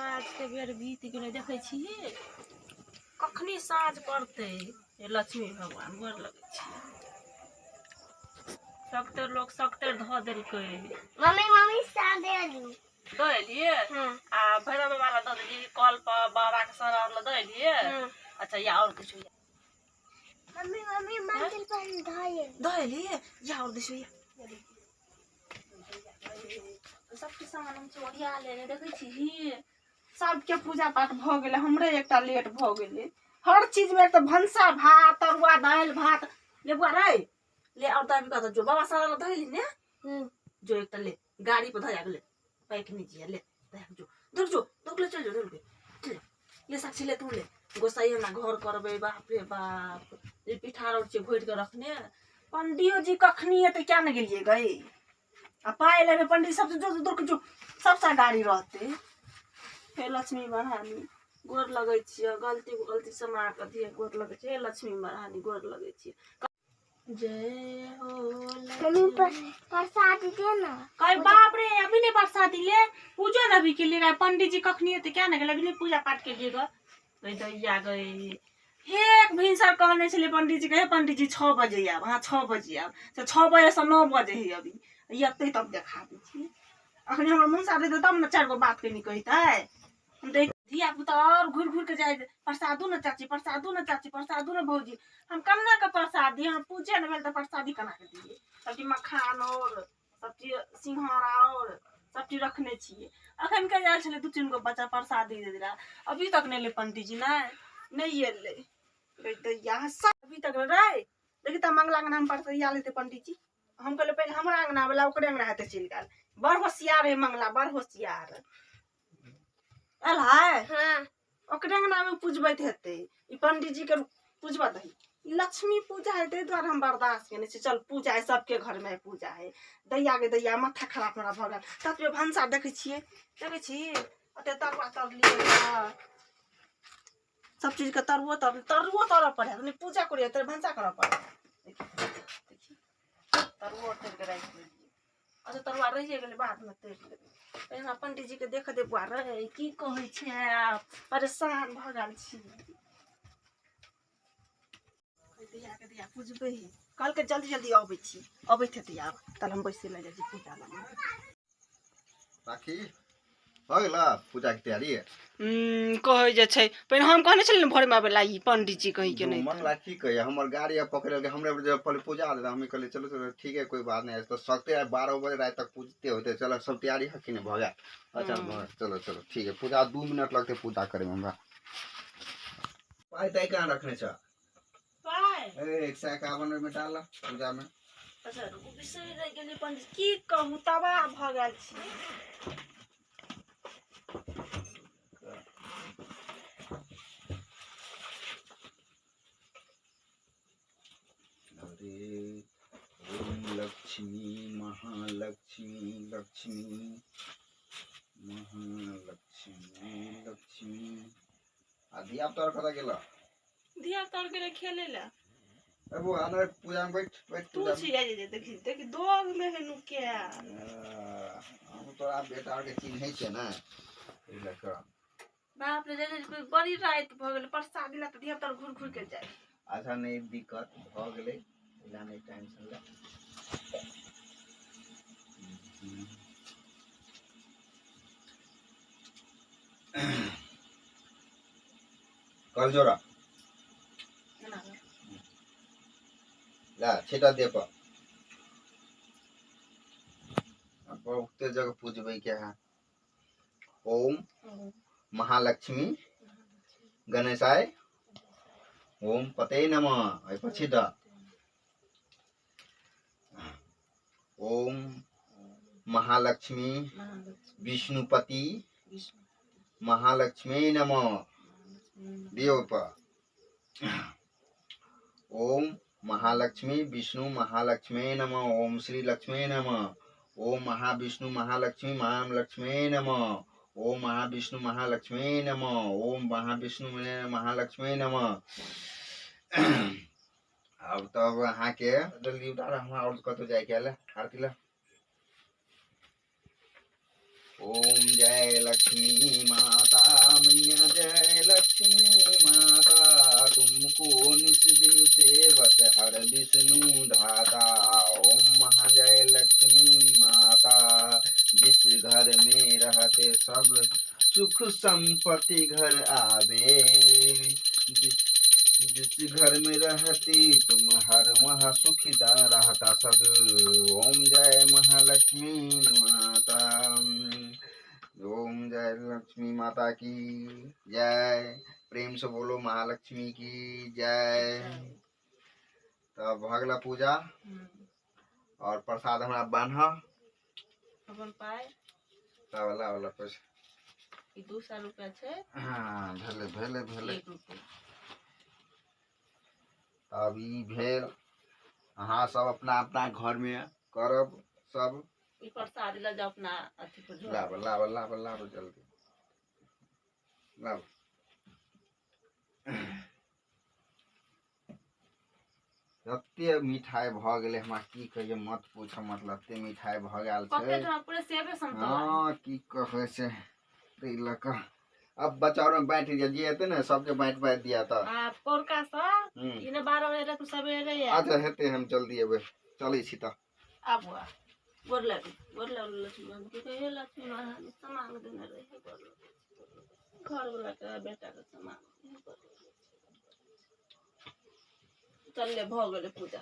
साँझ के बेर बीत गेलै देखै छियै कखनी साँझ पड़तै लक्ष्मी भगवान गोर लगै छियै सकटर लोग सकटर धऽ देलकै मम्मी सादे आलू दऽ एलियै आ भैरव बाबा लए दऽ देलियै कल पर बाबा के सर लए दऽ एलियै अच्छा या और किछु मम्मी मंदिर पर दऽ एलियै या और दिशो या सबके सामान हम चोरिया लेने देखै छी सबके पूजा पाठ भऽ गेलै हमरे एकटा लेट भऽ गेलै हर चीज में एक भनसा भात तरुआ दालि भात ले बुआ रे ले और दाबी का जो बाबा सारा ला धइली ने जो एकटा ले गाड़ी पर धया गेले पैक नीचे ले जो ले चल जो ले साक्षी ले तू ले गोसाई ना घर करबे बाप रे बाप ये पिठार और घोट के रखने पंडियो जी कखनी है तो क्या न गेलिए गए आ पाए ले पंडित सब जो सबसा गाड़ी रहते हे लक्ष्मी महारानी गोर लगै छियै गलती समा के दिए गोर लगै छियै लक्ष्मी महारानी गोर लगै छियै जय हो मम्मी प्रसाद दे ना कई बाप रे अभी नहीं प्रसाद ले पूजा अभी के लिए पंडित जी कखनी है तो क्या न गेल अभी नहीं पूजा पाठ के लिए दैया गए एक भिनसर कहने छले पंडित जी कहे पंडित जी 6 बजे आब हाँ 6 बजे आब 6 बजे से 9 बजे है अभी यते तब देखा दी छी अखनी हमर मुंसा दे तब न 4 गो बात के नहीं कहता है हम देख धिया पुता और घूर के जाए प्रसादू न चाची प्रसादू न भौजी हम कन्ना का प्रसाद दिए हम पूजे न भेल त प्रसादी कना के दिए सब चीज मखान और सब चीज सिंघारा और सब चीज रखने छिए अखन के जाय छले 2-3 गो बच्चा प्रसादी दे दिला अभी तक नहीं ले पंडित जी नहीं एले दैया अभी तक रे देखी त मंगला अंगना हम परसैया लेते पंडित जी हम कहले पहले हमरा अंगना वाला ओकरे अंगना हेते चल गेल बड़ होशियार है मंगला बड़ होशियार अल है हां ओकरे अंगना में पूजबैत हेते ई पंडित जी के पूजबा दही लक्ष्मी पूजा है ते द्वारा हम बर्दाश्त केने छी चल पूजा है सबके घर में पूजा है दैया के दैया माथा खराब हमरा भ गेल तब भंसा देखै छी अते तरवा तर लिए सब चीज के तरुओ तर पड़े नहीं पूजा करिए तेरे भंसा कर पड़े देखी तरुओ तर के राख लिए अच्छा तरुआ रह गेले बाद में तेल लेबे एना पंडित जी के देख दे बुआ रे की कहै छै आप परेशान भ गेल छी दिया पूजबे कल के जल्दी आबै छी अबैत हेतै आब तल हम बैसे ले जाइ छी पूजा ला राखी हो गेला पूजा के तैयारी कहै जे छै पहिने हम कहने छलिए भोर में आबे लाई पंडित जी कहि के नहीं मंगला की कहे हमर गाड़ी पकड़ के हमरे पहले पूजा दे हम कहले चलो ठीक है कोई बात नहीं तो सकते है 12 बजे रात तक पूजते होते चलो सब तैयारी है कि नहीं भ गया अच्छा चलो ठीक है पूजा 2 मिनट लगते पूजा करे में हमरा पाई तय कहां रखने छ पाई 151 में डाला पूजा में अच्छा विषय रह गेली पंडित की कहूं तबाह भ गेल छी ओम लक्ष्मी महालक्ष्मी धिया तोर कता गेला धिया तोर के खेले ला अब आना पूजा में बैठ तू छी जे देखी दोग में है नु के हम तोरा बेटा के चिन्है छै ना ई लका बाप रे कोई बड़ी रात भ गेल प्रसाद ला त धिया तोर घुर के जाए अच्छा नहीं दिक्कत भ गेले इला नहीं टेंशन ले कल जोरा ला छेटा दे पर अब उठते जगह पूजबे क्या है ओम महालक्ष्मी गणेशाय ओम पते नमः आई पछि द ओम महालक्ष्मी विष्णुपति महालक्ष्मी नमः दियो पर ओम महालक्ष्मी विष्णु महालक्ष्मी नमः ओम श्री लक्ष्मी नमः ओम महाविष्णु महालक्ष्मी महालक्ष्मी नमः ओम महाविष्णु महालक्ष्मी नमः ओम महाविष्णु महालक्ष्मी नमः अब तब अहाँ के जल्दी उतार हम और कतो जाय के आरती ला ओम जय लक्ष्मी माता रहते सब सुख संपत्ति घर आवे। जिस घर में रहती तुम हर वहाँ सुखीदा रहता सब। ओम जय महालक्ष्मी माता। ओम जय लक्ष्मी माता की जय। प्रेम से बोलो महालक्ष्मी की जय। तो भगला पूजा और प्रसाद हमरा बान्ह अपन पाए वाला वाला कुछ। ई 200 रुपया छे। हाँ भेले भेले भेले। 1 रुपया अब ई भेल। अहाँ सब अपना अपना घर में करब सब। ई प्रसाद ले जाओ अपना अथी पर झोला। लाब लाब लाब लाब जल्दी लाब। एते मिठाई भ गेलै हमरा की कहिए मत पूछ। मतलब एते मिठाई भ गेल कते छै। ठाम पूरे सेबे संतोला। हाँ की कहे छै तै ल क अब बचाव में बांट जे हेतै ने सबके बांट दिया त। आ पोरका सा इने 12 बजे तक सवेरे या। अच्छा हेतै हम जल्दी एबै चलै छी त। आबो गोर लक्ष्मण के कहे लक्ष्मी महारानी सामान देने रहे घर वाला के बेटा के सामान। चल ले भ गेलै पूजा।